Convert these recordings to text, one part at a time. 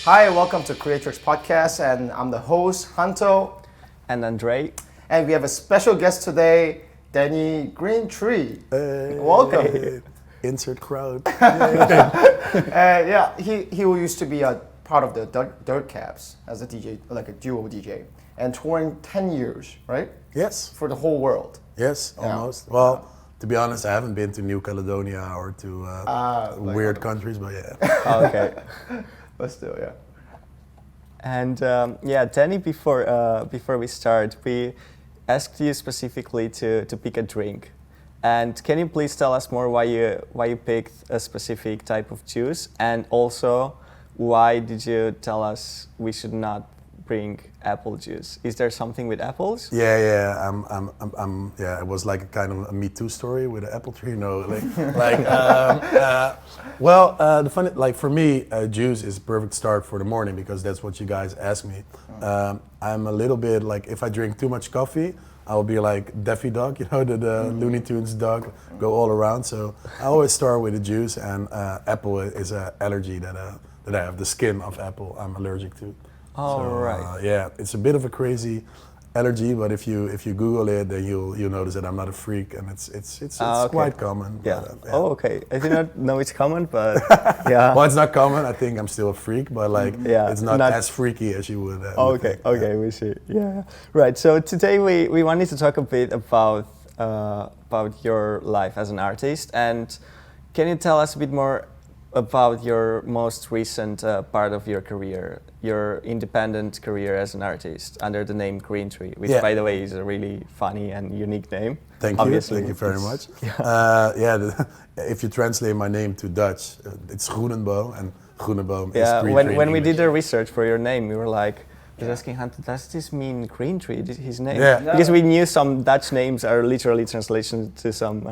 Hi, welcome to Creatrix Podcast, and I'm the host, Hanto. And Andre. And we have a special guest today, Danny Greentree. Hey, Welcome. hey, insert crowd. He used to be a part of the Dirtcaps as a DJ, like a duo DJ, and touring 10 years, right? Yes. For the whole world. Yes, almost. Yeah. Well, to be honest, I haven't been to New Caledonia or to weird countries, but yeah. Oh, okay. But still, yeah. And Danny, before we start, we asked you specifically to pick a drink. And can you please tell us more why you picked a specific type of juice, and also why did you tell us we should not bring apple juice? Is there something with apples? Yeah. It was like a kind of a Me Too story with an apple tree. The funny, like for me, juice is a perfect start for the morning because that's what you guys ask me. I'm a little bit like if I drink too much coffee, I'll be like Daffy Duck, the Looney Tunes dog, go all around. So I always start with a juice, and apple is an allergy that I have. The skin of apple I'm allergic to. Oh, so, right. It's a bit of a crazy allergy, but if you Google it, then you'll notice that I'm not a freak, and it's quite common. Yeah. But, Oh, okay. I did not know it's common, but yeah. Well, it's not common. I think I'm still a freak, but it's not as freaky as you would. Okay. We see. Yeah. Right. So today we wanted to talk a bit about your life as an artist, and can you tell us a bit more about your most recent part of your career, your independent career as an artist under the name Greentree, which by the way is a really funny and unique name. Thank you very much. If you translate my name to Dutch, it's Groenenboom, and Groenenboom is Greentree. When we did the research for your name, we were like, asking, does this mean Greentree, his name? Yeah. Because we knew some Dutch names are literally translations to some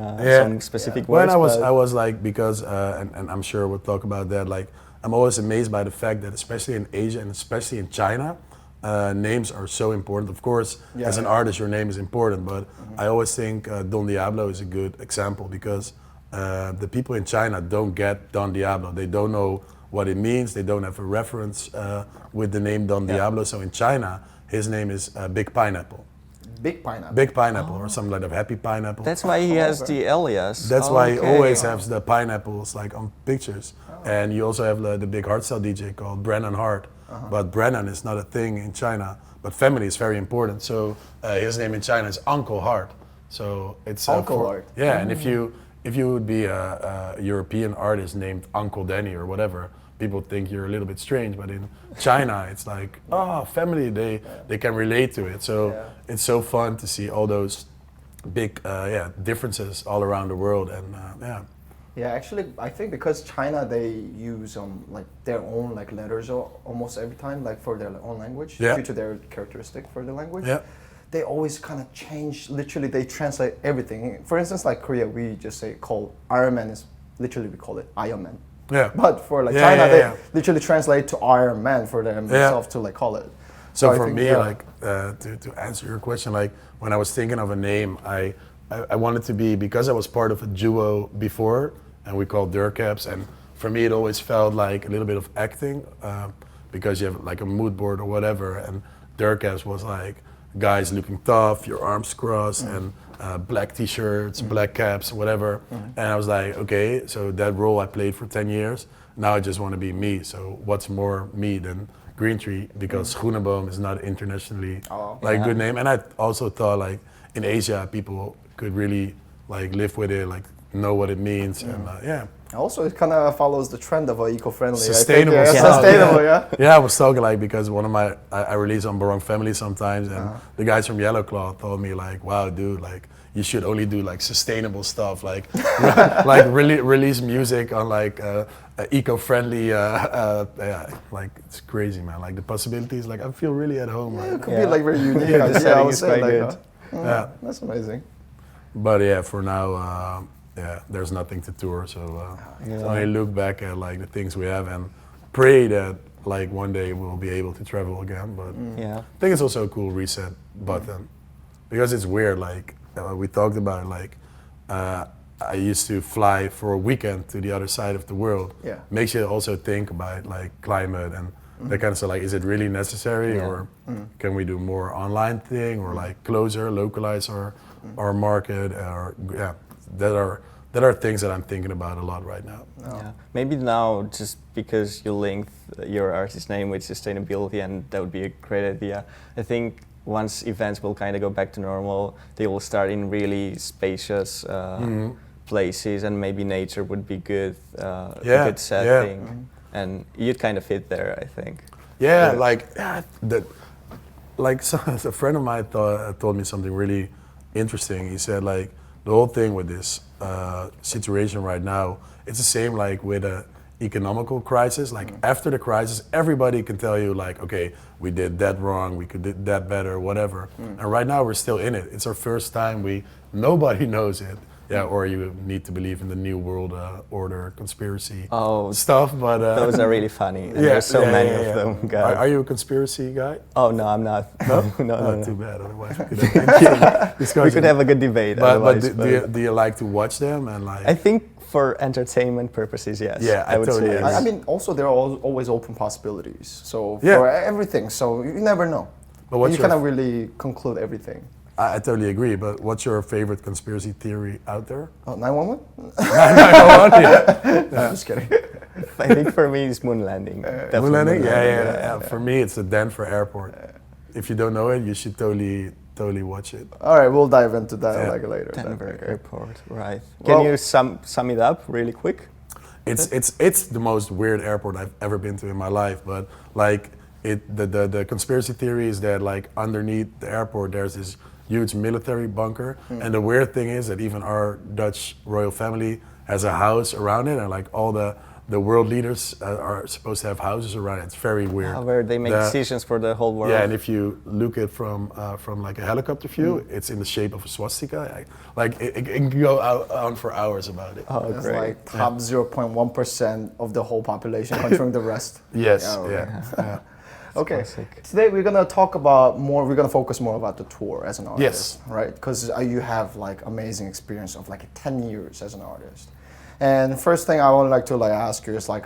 specific words. When I was like, because, and I'm sure we'll talk about that, like, I'm always amazed by the fact that especially in Asia and especially in China, names are so important. Of course, as an artist, your name is important, but I always think Don Diablo is a good example because the people in China don't get Don Diablo. They don't know what it means. They don't have a reference with the name Don Diablo. So in China, his name is Big Pineapple. Big Pineapple. Big Pineapple, or something like that, Happy Pineapple. That's why he has the alias. That's why he always has the pineapples like on pictures. And you also have the big hardstyle DJ called Brennan Hart. But Brennan is not a thing in China, but family is very important. So his name in China is Uncle Hart. So it's Uncle Hart. Yeah, and if you would be a European artist named Uncle Danny or whatever, people think you're a little bit strange, but in China it's like, family, they can relate to it. So it's so fun to see all those big differences all around the world, and Yeah, actually, I think because China, they use like their own like letters almost every time, like for their own language, due to their characteristic for the language. Yeah. They always kind of change. Literally, they translate everything. For instance, like Korea, we just say call Iron Man is literally we call it Iron Man. Yeah. But for like China, they literally translate to Iron Man for themselves to like call it. So for me, like to answer your question, like when I was thinking of a name, I wanted to be, because I was part of a duo before, and we called Dirtcaps, and for me it always felt like a little bit of acting, because you have like a mood board or whatever, and Dirtcaps was like guys looking tough, your arms crossed, and black t-shirts, black caps, whatever. And I was like, okay, so that role I played for 10 years, now I just want to be me. So what's more me than Greentree, because Groenenboom is not internationally good name. And I also thought like in Asia people could really like live with it, like know what it means, and Also, it kind of follows the trend of eco-friendly. Sustainable. Sustainable, Yeah, I was talking like, because one of I release on Barong Family sometimes, and the guys from Yellow Claw told me like, wow, dude, like you should only do like sustainable stuff, like like release music on like eco-friendly. Like it's crazy, man. Like the possibilities, like I feel really at home. Yeah, it could be like very unique. The setting is quite good. That's amazing. But for now. There's nothing to tour, so I look back at like the things we have and pray that like one day we'll be able to travel again. But I think it's also a cool reset button, because it's weird. Like we talked about, like I used to fly for a weekend to the other side of the world. Yeah, makes you also think about like climate and they kind of say like, is it really necessary, or can we do more online thing, or like closer, localize our market, or that are things that I'm thinking about a lot right now. Yeah. Maybe now, just because you link your artist name with sustainability, and that would be a great idea. I think once events will kind of go back to normal, they will start in really spacious places, and maybe nature would be good, a good setting, and you'd kind of fit there, I think. Yeah, a friend of mine told me something really interesting. He said like, the whole thing with this situation right now, it's the same like with a economical crisis. Like after the crisis, everybody can tell you like, okay, we did that wrong, we could do that better, whatever. And right now we're still in it. It's our first time. Nobody knows it. Yeah, or you need to believe in the New World Order conspiracy stuff. But those are really funny. And there's so many of them, guys. Are you a conspiracy guy? Oh no, I'm not. No, no. Too bad. Otherwise, we could have a good debate. But do you like to watch them and like? I think for entertainment purposes, yes. Yeah, I would totally say. Yes. I mean, also there are always open possibilities. So for everything, so you never know. But you cannot really conclude everything. I totally agree, but what's your favorite conspiracy theory out there? Oh, 911? 911, yeah. No, I'm just kidding. I think for me it's moon landing. Moon landing? Yeah. For me it's the Denver airport. If you don't know it, you should totally watch it. All right, we'll dive into that like later. Denver airport, right. Can you sum it up really quick? It's the most weird airport I've ever been to in my life, but like the conspiracy theory is that like underneath the airport there's this huge military bunker, and the weird thing is that even our Dutch royal family has a house around it, and like all the world leaders are supposed to have houses around it. It's very weird. Where they make decisions for the whole world. Yeah, and if you look at from like a helicopter view, it's in the shape of a swastika. It can go on for hours about it. Oh, it's great. Like top 0.1% of the whole population controlling the rest. Yes. Yeah. Okay, today we're gonna talk about more. We're gonna focus more about the tour as an artist, right? Because you have like amazing experience of like 10 years as an artist. And first thing I would like to like ask you is like,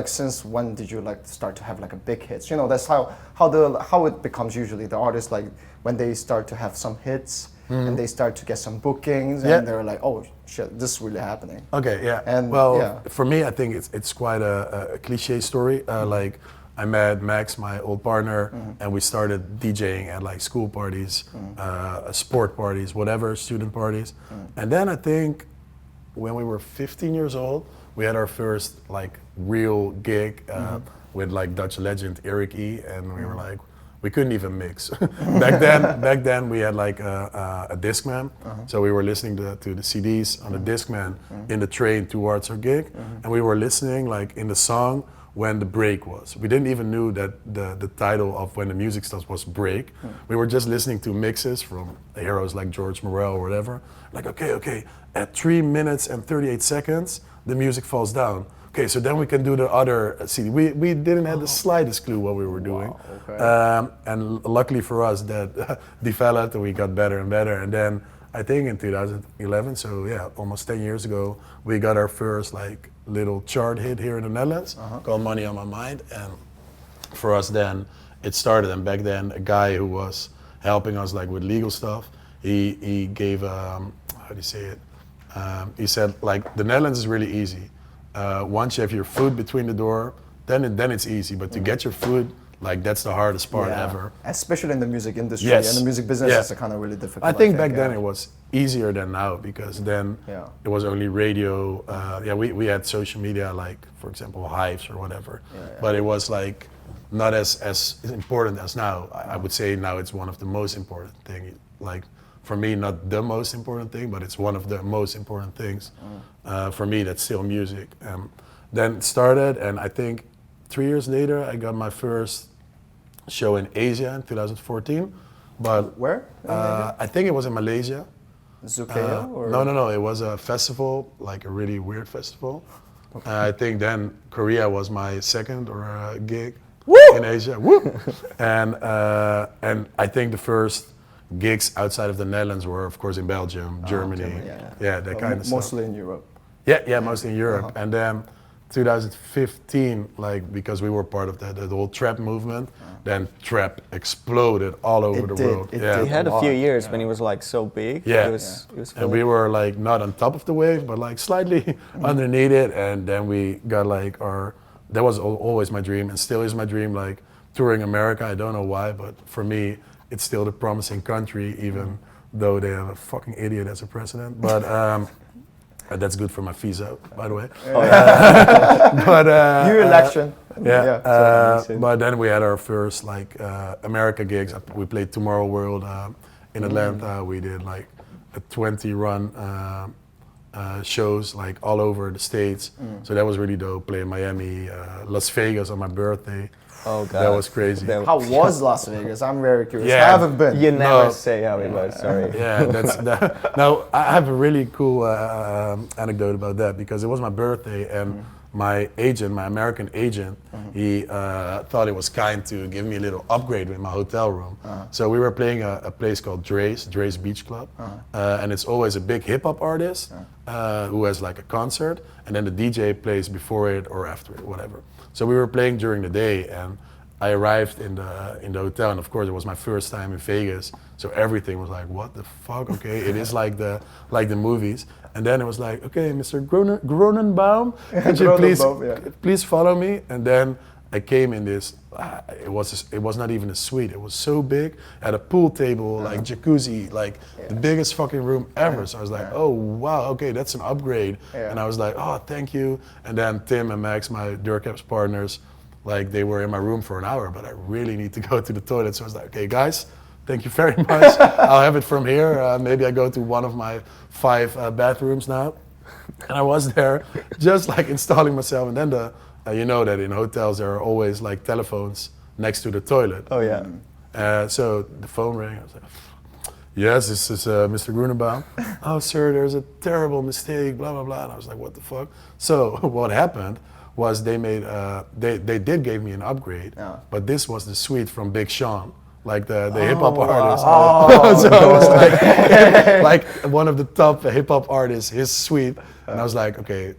since when did you like start to have like a big hits? You know, that's how it becomes usually. The artists like when they start to have some hits and they start to get some bookings, and they're like, oh shit, this is really happening. Okay, yeah. And for me, I think it's quite a cliche story. Like, I met Max, my old partner, and we started DJing at like school parties, sport parties, whatever, student parties. And then I think when we were 15 years old, we had our first like real gig with like Dutch legend Eric E, and we were like, we couldn't even mix. Back then we had like a Discman, so we were listening to the CDs on the Discman in the train towards our gig, and we were listening like in the song when the break was. We didn't even knew that the title of when the music stops was break. We were just listening to mixes from heroes like George Morel or whatever. Like, okay, at 3 minutes and 38 seconds, the music falls down. Okay, so then we can do the other CD. We didn't have the slightest clue what we were doing. Wow, okay. And luckily for us, that developed and we got better and better. And then I think in 2011, so yeah, almost 10 years ago, we got our first like little chart hit here in the Netherlands called Money on My Mind. And for us then, it started. And back then, a guy who was helping us like with legal stuff, he gave, how do you say it? He said like, the Netherlands is really easy. Once you have your food between the door, then it's easy. But to get your food, like that's the hardest part ever. Especially in the music industry and the music business, it's kind of really difficult. I think back then it was easier than now, because then it was only radio. We had social media, like for example Hives or whatever, but it was like not as important as now. I would say now it's one of the most important thing. Like for me, not the most important thing, but it's one of the most important things. For me, that's still music. Then it started, and I think 3 years later, I got my first show in Asia in 2014. But where? I think it was in Malaysia. Zukeo? No. It was a festival, like a really weird festival. I think then Korea was my second gig in Asia. Woo! And I think the first gigs outside of the Netherlands were, of course, in Belgium, Germany. That kind of stuff. Mostly in Europe. Yeah, mostly in Europe. And then 2015, like because we were part of the whole trap movement, then trap exploded all over the world. He had a few years when he was like so big. Yeah, it was and we were like not on top of the wave, but like slightly underneath it. And then we got like that was always my dream, and still is my dream, like touring America. I don't know why, but for me, it's still the promising country, even though they have a fucking idiot as a president. But that's good for my visa, by the way. But new election. But then we had our first like America gigs. We played Tomorrow World in Atlanta. We did like a 20-run shows like all over the States. So that was really dope. Playing Miami, Las Vegas on my birthday. Oh god, that was crazy. How was Las Vegas? I'm very curious. Yeah. I haven't been. You never say how it was. Sorry. Yeah, now I have a really cool anecdote about that, because it was my birthday and my agent, my American agent, he thought it was kind to give me a little upgrade in my hotel room. So we were playing a place called Dre's Beach Club, and it's always a big hip hop artist who has like a concert, and then the DJ plays before it or after it, whatever. So we were playing during the day, and I arrived in the hotel, and of course it was my first time in Vegas, so everything was like, what the fuck? Okay, it is like the movies. And then it was like, okay, Mr. Groenenboom, could you please follow me? And then I came in this. It was not even a suite. It was so big. Had a pool table, like jacuzzi, like the biggest fucking room ever. So I was like, oh wow, okay, that's an upgrade. And I was like, oh, thank you. And then Tim and Max, my Dirtcaps partners, like they were in my room for an hour, but I really need to go to the toilet. So I was like, okay, guys, thank you very much. I'll have it from here. Maybe I go to one of my 5 bathrooms now. And I was there just like installing myself. And then you know that in hotels there are always like telephones next to the toilet. Oh yeah. So the phone rang. I was like, yes, this is Mr. Groenenboom. Oh sir, there's a terrible mistake, blah, blah, blah. And I was like, what the fuck? So what happened was they did give me an upgrade, but this was the suite from Big Sean. Like the hip hop artist. So I was like one of the top hip hop artists, his suite. And I was like, okay,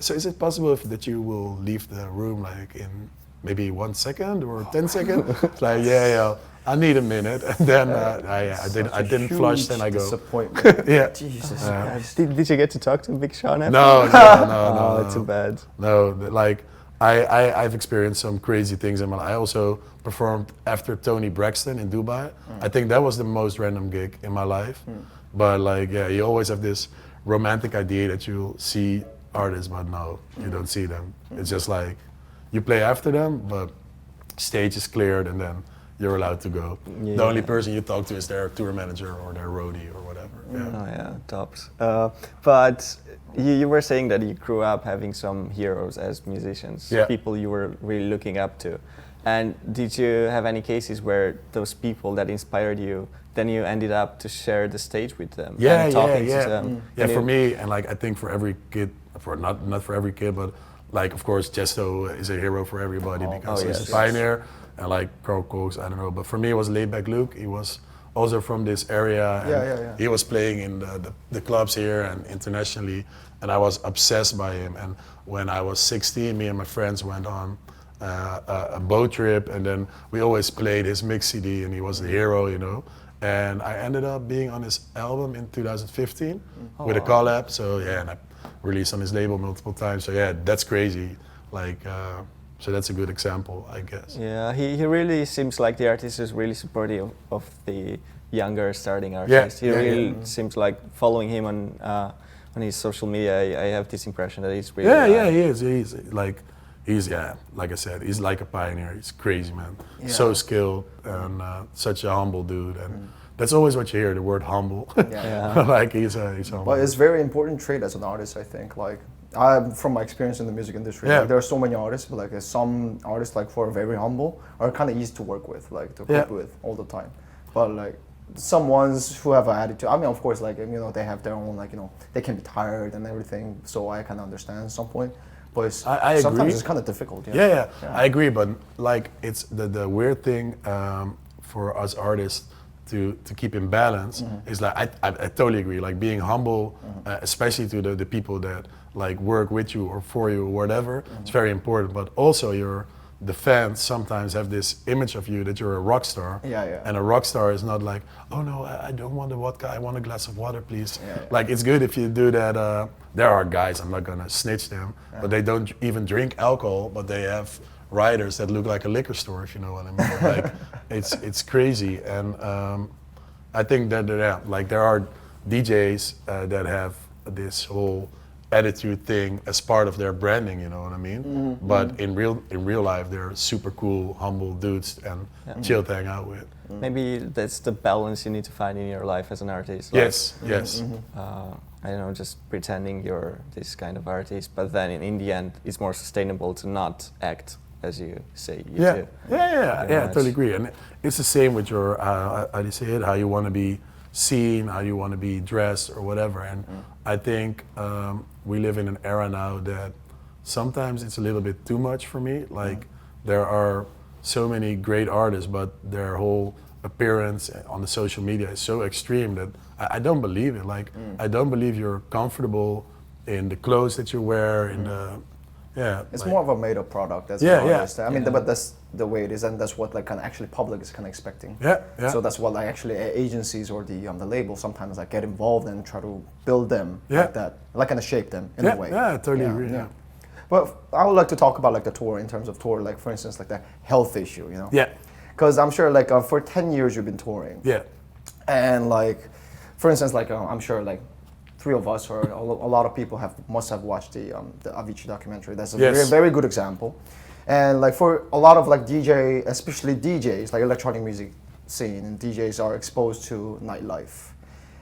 so is it possible that you will leave the room like in maybe 1 second or 10 seconds? It's like, yeah, I need a minute. And then I didn't flush, then I go. Disappointment. Jesus Christ. Did you get to talk to Big Sean after? No. Oh, that's too bad. No, like I've experienced some crazy things in my life. I also performed after Tony Braxton in Dubai. I think that was the most random gig in my life. But like, yeah, you always have this romantic idea that you'll see artists, but no, you don't see them. It's just like, you play after them, but stage is cleared and then you're allowed to go. Yeah. The only person you talk to is their tour manager or their roadie or whatever. Oh yeah, tops. But you were saying that you grew up having some heroes as musicians, people you were really looking up to. And did you have any cases where those people that inspired you, then you ended up to share the stage with them? And talking to them? Yeah, for me, and like I think for every kid, for not for every kid, but like of course Chesto is a hero for everybody because he's a pioneer. And like Carl Cox, I don't know, but for me it was Laidback Luke. He was also from this area. And he was playing in the clubs here and internationally, and I was obsessed by him. And when I was 16, me and my friends went on a boat trip, and then we always played his mix CD, and he was the hero, you know. And I ended up being on his album in 2015 with a collab. So yeah, and I released on his label multiple times. So yeah, that's crazy. Like. So that's a good example, I guess. Yeah, he really seems like the artist is really supportive of the younger starting artists. He really seems like following him on his social media. I have this impression that he's really. He is. He's like I said, he's like a pioneer. He's crazy, man. Yeah. So skilled and such a humble dude. And that's always what you hear, the word humble. Like he's humble. But it's a very important trait as an artist, I think. Like. From my experience in the music industry, like, there are so many artists, but like some artists like who are very humble are kind of easy to work with, like to cope with all the time. But like some ones who have an attitude, I mean, of course, like, you know, they have their own, like, you know, they can be tired and everything. So I can understand at some point, but sometimes agree. It's kind of difficult. I agree. But like, it's the weird thing for us artists to keep in balance is like I totally agree. Like being humble, especially to the people that like work with you or for you or whatever, it's very important. But also the fans sometimes have this image of you that you're a rock star. And a rock star is not like, oh no, I don't want a vodka, I want a glass of water, please. Like it's good if you do that. There are guys, I'm not gonna snitch them, but they don't even drink alcohol, but they have riders that look like a liquor store, if you know what I mean. Like it's crazy. And I think that there are DJs that have this whole attitude thing as part of their branding, you know what I mean? But in real life, they're super cool, humble dudes and chill to hang out with. Maybe that's the balance you need to find in your life as an artist. Like, yes. I don't know, just pretending you're this kind of artist, but then in the end, it's more sustainable to not act as you say you do. I totally agree. And it's the same with your, how do you say it, how you want to be seen, how you want to be dressed or whatever. And I think we live in an era now that sometimes it's a little bit too much for me. Like there are so many great artists, but their whole appearance on the social media is so extreme that I don't believe it. Like I don't believe you're comfortable in the clothes that you wear, in the it's like, more of a made-up product. As I mean, but that's the way it is, and that's what like kind of actually public is kind of expecting. So that's what like actually agencies or the label sometimes like get involved and try to build them like that, like kind of shape them in a way. I totally agree. But I would like to talk about like the tour in terms of tour, like for instance, like the health issue, you know? Because I'm sure like for 10 years you've been touring. And like, for instance, like I'm sure like three of us or a lot of people must have watched the Avicii documentary. That's a very good example. And like for a lot of like DJ, especially DJs, like electronic music scene, and DJs are exposed to nightlife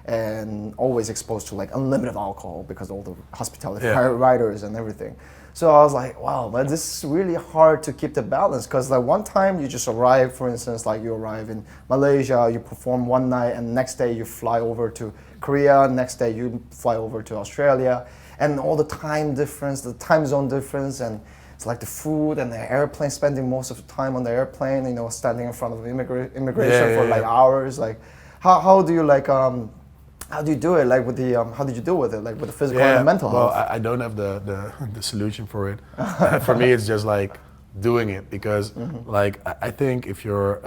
and always exposed to like unlimited alcohol because of all the hospitality riders and everything. So I was like, wow, but this is really hard to keep the balance, because like one time you just arrive, for instance, like you arrive in Malaysia, you perform one night, and next day you fly over to Korea, next day you fly over to Australia, and all the time difference, the time zone difference, and it's like the food and the airplane, spending most of the time on the airplane, you know, standing in front of immigration for like hours. Like, how do you like how do you do it? Like with the how did you deal with it? Like with the physical and the mental health? Well, I don't have the solution for it. For me, it's just like doing it, because like I think if you're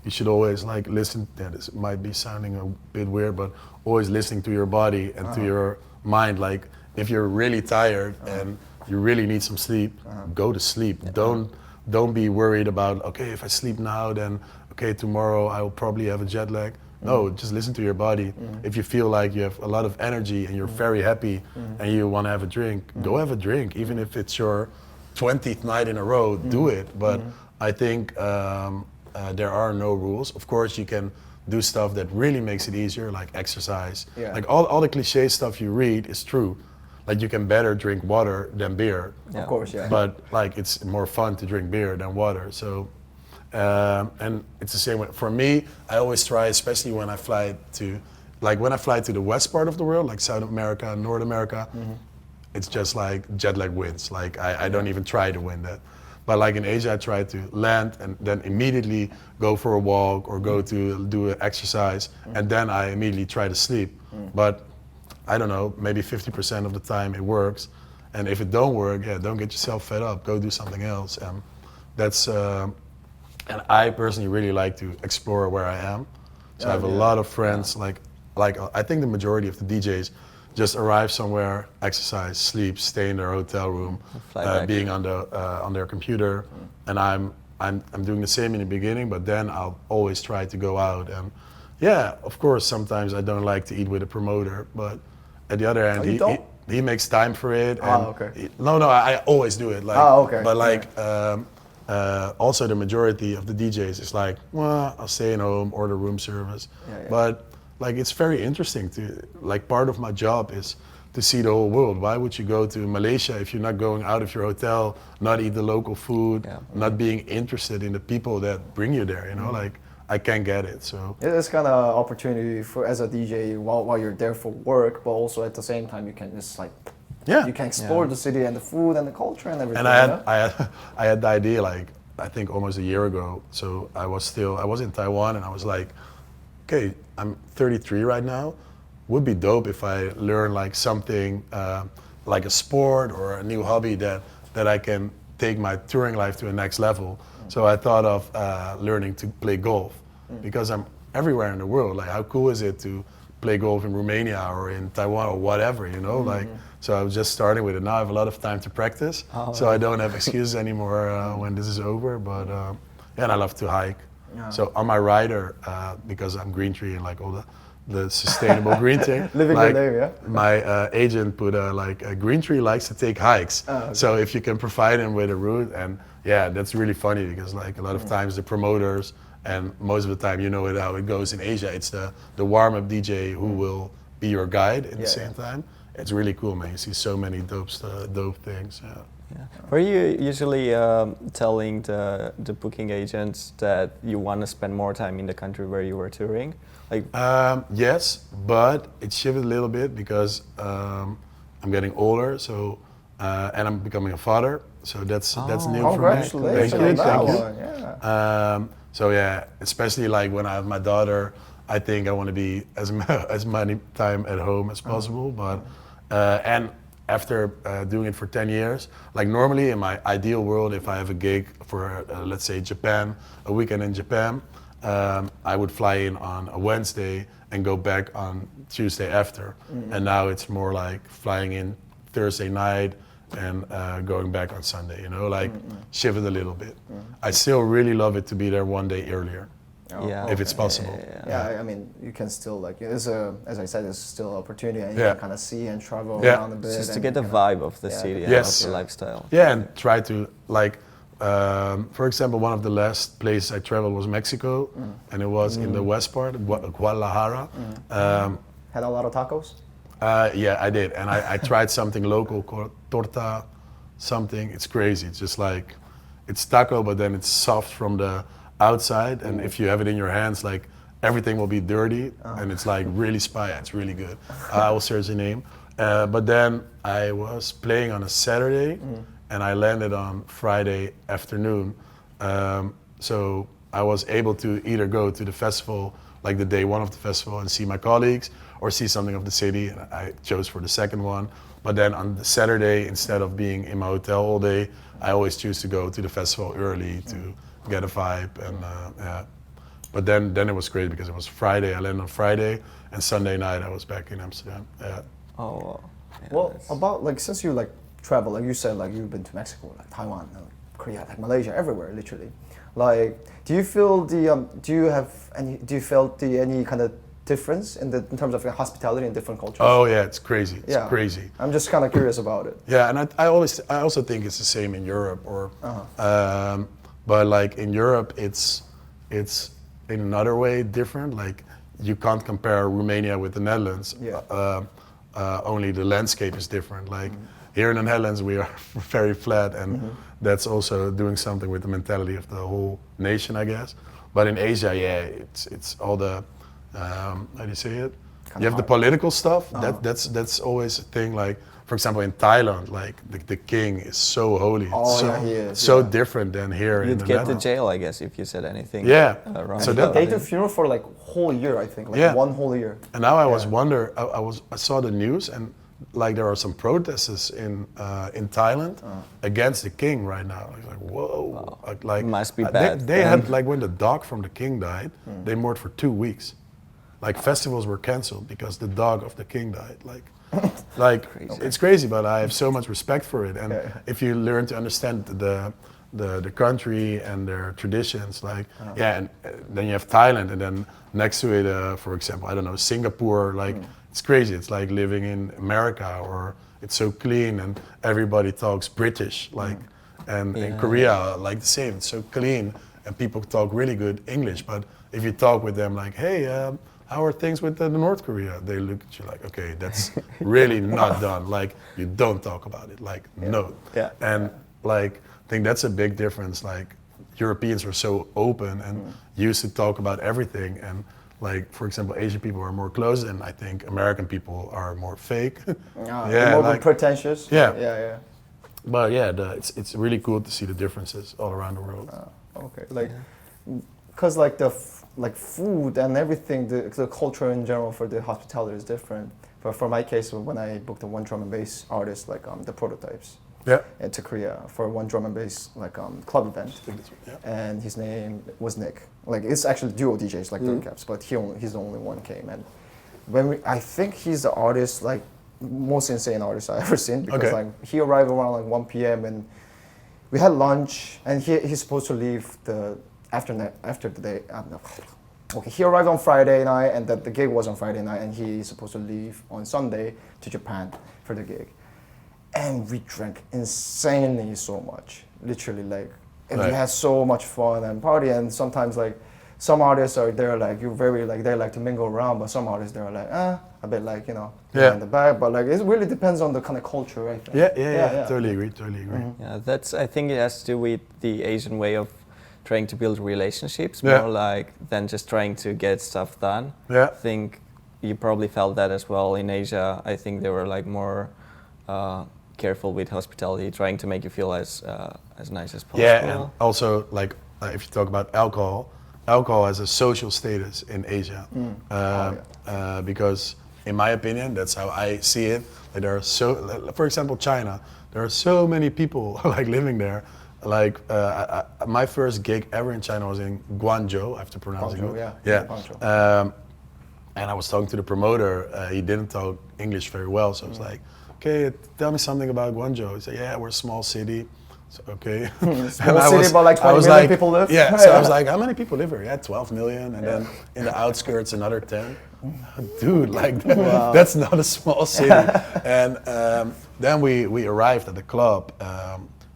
you should always like listen. This might be sounding a bit weird, but always listening to your body and to your mind. Like if you're really tired and you really need some sleep, go to sleep. Don't be worried about, okay, if I sleep now, then okay, tomorrow I will probably have a jet lag. No, just listen to your body. If you feel like you have a lot of energy and you're very happy and you want to have a drink, go have a drink. Even if it's your 20th night in a row, do it. But I think there are no rules. Of course, you can do stuff that really makes it easier, like exercise. Like all the cliche stuff you read is true. Like you can better drink water than beer. Of course, But like it's more fun to drink beer than water. So. And it's the same way. For me, I always try, especially when I fly to the west part of the world, like South America, North America, it's just like jet lag wins. Like I don't even try to win that. But like in Asia, I try to land and then immediately go for a walk or go to do an exercise, and then I immediately try to sleep. But I don't know, maybe 50% of the time it works. And if it don't work, don't get yourself fed up. Go do something else. And that's. And I personally really like to explore where I am. So I have a lot of friends, like I think the majority of the DJs just arrive somewhere, exercise, sleep, stay in their hotel room, being on their computer. And I'm doing the same in the beginning, but then I'll always try to go out. And of course, sometimes I don't like to eat with a promoter, but at the other hand, he makes time for it. And I always do it. Like, But like. Also, the majority of the DJs is like, well, I'll stay at home, order room service. But like, it's very interesting to, like, part of my job is to see the whole world. Why would you go to Malaysia if you're not going out of your hotel, not eat the local food, not being interested in the people that bring you there, you know? Like, I can't get it, so. It's kind of opportunity for, as a DJ, while you're there for work, but also at the same time, you can just like, you can explore the city and the food and the culture and everything. And I had the idea, like, I think almost a year ago. So I was in Taiwan, and I was like, okay, I'm 33 right now. Would be dope if I learn like something like a sport or a new hobby that I can take my touring life to a next level. So I thought of learning to play golf because I'm everywhere in the world. Like, how cool is it to play golf in Romania or in Taiwan or whatever, you know? Like, so I was just starting with it. Now I have a lot of time to practice, so I don't have excuses anymore when this is over. But yeah, and I love to hike. Yeah. So on my rider, because I'm Greentree and like all the sustainable green thing. Living like, your name, yeah? My agent put like a Greentree likes to take hikes. Oh, okay. So if you can provide him with a route, and yeah, that's really funny because like a lot of times the promoters, and most of the time you know how it goes in Asia, it's the warm-up DJ who will be your guide at the same time. It's really cool, man. You see so many dope things. Yeah. Yeah. Were you usually telling the booking agents that you want to spend more time in the country where you were touring? Like, yes, but it shifted a little bit because I'm getting older, so and I'm becoming a father. So that's new for me. Congratulations! Thank you. Yeah. So yeah, especially like when I have my daughter, I think I want to be as many time at home as possible. But and after doing it for 10 years, like normally in my ideal world, if I have a gig for let's say Japan, a weekend in Japan, I would fly in on a Wednesday and go back on Tuesday after. And now it's more like flying in Thursday night and going back on Sunday, you know, like shifted a little bit. I still really love it to be there one day earlier. If it's possible. Yeah, I mean, you can still like, as I said, there's still opportunity, and you can kind of see and travel around a bit. Just to get the vibe of the city and of the lifestyle. Yeah, and try to like, for example, one of the last places I traveled was Mexico, and it was in the west part, Guadalajara. Had a lot of tacos? Yeah, I did, and I tried something local called torta something. It's crazy. It's just like, it's taco, but then it's soft from the outside, and if you have it in your hands, like everything will be dirty, and it's like really spicy. It's really good. I will search the name. But then I was playing on a Saturday, and I landed on Friday afternoon. So I was able to either go to the festival, like the day one of the festival, and see my colleagues, or see something of the city. And I chose for the second one. But then on the Saturday, instead of being in my hotel all day, I always choose to go to the festival early to get a vibe, and yeah. But then it was great because it was Friday. I landed on Friday, and Sunday night I was back in Amsterdam. Yeah. Oh. Wow. Yeah, well, about like since you like travel, like you said, like you've been to Mexico, like Taiwan, Korea, like Malaysia, everywhere, literally. Like, do you feel any kind of difference in terms of hospitality in different cultures? Oh yeah, it's crazy. It's crazy. I'm just kind of curious about it. Yeah, and I also think it's the same in Europe, or but like in Europe, it's in another way different. Like, you can't compare Romania with the Netherlands. Yeah. Only the landscape is different. Like here in the Netherlands, we are very flat, and that's also doing something with the mentality of the whole nation, I guess. But in Asia, yeah, it's all the how do you say it? You have the political stuff. That's always a thing. Like, for example, in Thailand, like the king is so holy. He is. So different than here. You'd get to jail, I guess, if you said anything. Yeah. Wrong. So they do funeral for like whole year, I think, like 1 whole year. And now I saw the news, and like there are some protests in Thailand against the king right now. I was like, whoa. Wow. Like must be bad. They had, like, when the dog from the king died, they mourned for 2 weeks. Like, festivals were canceled because the dog of the king died. Like it's crazy, but I have so much respect for it. And if you learn to understand the country and their traditions, like and then you have Thailand, and then next to it, for example, I don't know, Singapore. Like it's crazy. It's like living in America, or it's so clean and everybody talks British. Like and in Korea, like the same. It's so clean and people talk really good English. But if you talk with them, like, hey. How are things with the North Korea? They look at you like, okay, that's really not done. Like, you don't talk about it. Like, no. Yeah. And like, I think that's a big difference. Like, Europeans are so open and used to talk about everything. And like, for example, Asian people are more closed, and I think American people are more fake. More like, pretentious. Yeah. But yeah, it's really cool to see the differences all around the world. Okay. Like, because like like food and everything, the culture in general for the hospitality is different. But for my case, when I booked the one drum and bass artist, like the prototypes, to Korea for one drum and bass like club event, and his name was Nick. Like it's actually duo DJs like Dirtcaps, but he's the only one came. And I think he's the artist, like most insane artist I've ever seen, because like he arrived around like 1 p.m. and we had lunch, and he's supposed to leave after the day. Okay, he arrived on Friday night, and the gig was on Friday night, and he's supposed to leave on Sunday to Japan for the gig. And we drank insanely so much, literally, like, and we had so much fun and party. And sometimes like some artists are there, like you're very like they like to mingle around, but some artists they're like a bit like in the back. But like it really depends on the kind of culture, right? Yeah. Totally agree. Mm-hmm. Yeah, I think it has to do with the Asian way of trying to build relationships, more like than just trying to get stuff done. I think you probably felt that as well in Asia. I think they were like more careful with hospitality, trying to make you feel as nice as possible. Yeah, and also like if you talk about alcohol has a social status in Asia, because in my opinion, that's how I see it. Like there are for example, China. There are so many people like living there. Like my first gig ever in China was in Guangzhou. I have to pronounce it. And I was talking to the promoter. He didn't talk English very well, so I was like, "Okay, tell me something about Guangzhou." He said, "Yeah, we're a small city." So, okay. Small city, but like 20 million people live? Yeah, so I was like, how many people live here? Yeah, 12 million, and then in the outskirts another 10. Dude, like that's not a small city. And then we arrived at the club,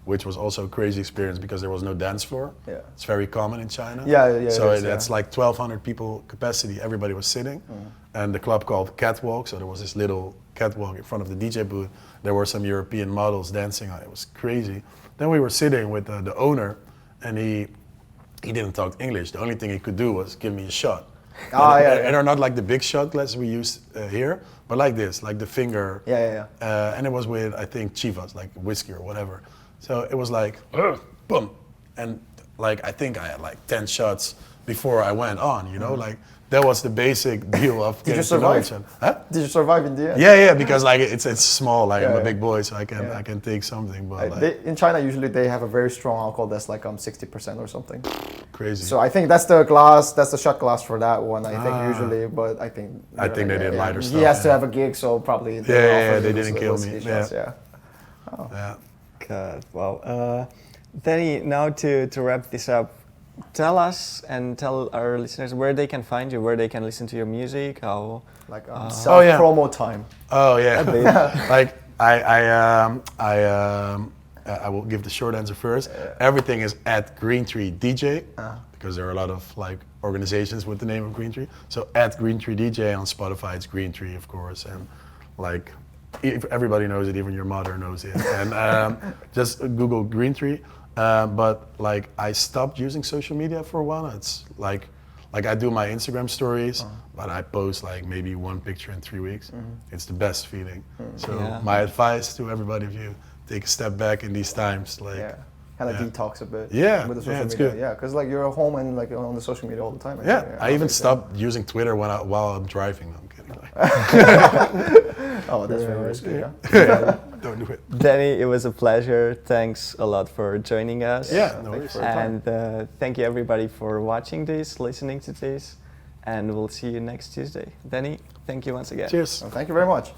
which was also a crazy experience because there was no dance floor. It's very common in China. So that's like 1,200 people capacity. Everybody was sitting, and the club called Catwalk. So there was this little catwalk in front of the DJ booth. There were some European models dancing on it. It was crazy. Then we were sitting with the owner, and he didn't talk English. The only thing he could do was give me a shot. And they're not like the big shot glasses we use here, but like this, like the finger. And it was with, I think, chivas, like whiskey or whatever. So it was like, boom. And like, I think I had like 10 shots before I went on, like that was the basic deal of Did you survive? Did you survive in the end? Yeah, because like it's small, like I'm a big boy, so I can take something. But in China, usually they have a very strong alcohol that's like 60% or something. Crazy. So I think that's the shot glass for that one. I think usually, but I think they did lighter stuff. He has to have a gig, so probably they didn't kill me. God, wow. Danny, now to wrap this up, tell us and tell our listeners where they can find you, where they can listen to your music, how like self-promo time. Oh yeah, like I will give the short answer first. Everything is at Greentree DJ because there are a lot of like organizations with the name of Greentree. So at Greentree DJ on Spotify, it's Greentree of course, and like everybody knows it, even your mother knows it. And just Google Greentree. But like I stopped using social media for a while. It's like I do my Instagram stories, but I post like maybe one picture in 3 weeks. It's the best feeling. So my advice to everybody, if you take a step back in these times, like kind of detox a bit. With the social media. Good. Yeah, because like you're at home and like on the social media all the time. I even stopped using Twitter while I'm driving. I'm kidding. Oh, that's very risky. Don't do it. Danny, it was a pleasure. Thanks a lot for joining us. No worries. And thank you everybody for watching this, listening to this, and we'll see you next Tuesday. Danny, thank you once again. Cheers. Well, thank you very much.